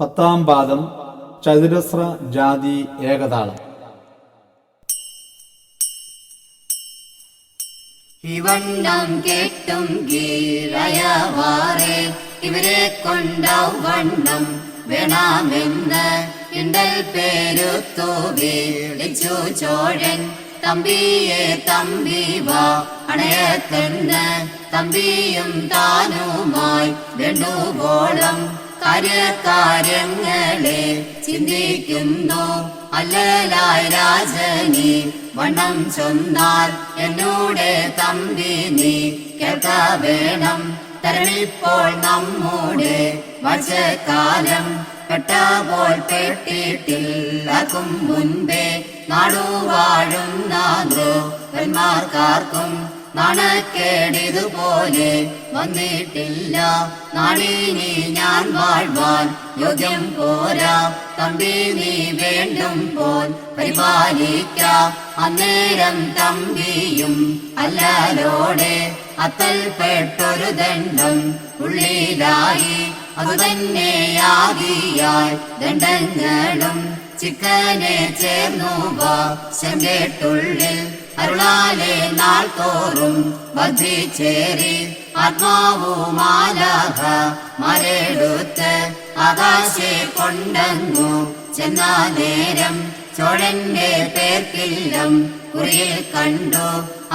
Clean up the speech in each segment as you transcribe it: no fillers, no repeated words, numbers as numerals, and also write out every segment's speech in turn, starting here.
പത്താം പാദം ചതുരസ്ര ജാതി ഏകതാളം. ഇവണ്ണം കേട്ടും കീഴയവാറെ ഇവരെ കൊണ്ടവണ്ണം വേണമെന്ന് ഇണ്ടൽ പേരുത്തു വിളിച്ചു ചോഴൻ. തമ്പിയെ തമ്പി വാ അണയത്തെന്ന് തമ്പിയും താനുമായി വേണ്ടുവോളം കാര്യങ്ങളെ ചിന്തിക്കുന്നു. അല്ലലായി രാജനി വണ്ണം ചൊന്നാൽ എന്നോടെ തമ്പി നീ കേൾക്ക വേണം. തരണിപ്പോൾ നമ്മുടെ വചകാലം പെട്ടപ്പോൾ പെട്ടിട്ടില്ലാക്കും മുൻപേ നാടുവാഴുന്ന ദ്രോഹന്മാർക്കാർക്കും നാണക്കേടിതുപോലെ വന്നിട്ടില്ല. നാടിനി ഞാൻ വാഴ്വാൻ യോഗ്യം പോരാ, തമ്പി നീ വേണ്ടും പോൽ പരിപാലിക്കാം. അന്നേരം തമ്പിയും അല്ലലോടെ അത്തൽപ്പെട്ടൊരു ദണ്ഡം ഉള്ളിലായി. അതുതന്നെയാകിയാൽ ദണ്ഡങ്ങളും ചിക്കനെ ചേർന്നു വാശങ്കേട്ടുള്ളിൽ അരുളാലെ നാൾ തോറും ബദ്ധിച്ചേറി. ആത്മാവുമാലാഹ മരെടുത്ത് ആകാശെ കൊണ്ടങ്ങു ചെന്ന നേരം ചോഴന്റെ പേർക്കില്ലം കുറിയിൽ കണ്ടു.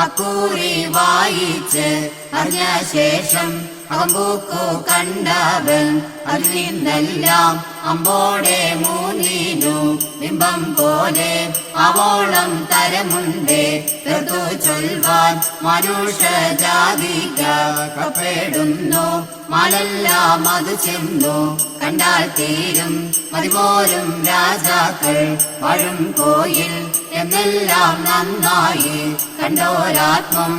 അക്കൂറി വായിച്ച് അറിഞ്ഞ ശേഷം അകമ്പൂക്കു കണ്ടവൻ അതിൽ നിന്നെല്ലാം അമ്പോടെ മൂന്നിനു ബിംബം പോലെ അവോളം തരമുണ്ടേ തീർത്തു ചൊൽവാൻ. മനുഷ്യജാതിക്കപ്പെടുന്നു മാലെല്ലാം അത് ചെന്നു കണ്ടാൽ തീരും. മതിപോരും രാജാക്കൾ വാഴും കോയിൽ എന്നെല്ലാം നന്നായി കണ്ടോരാത്മം.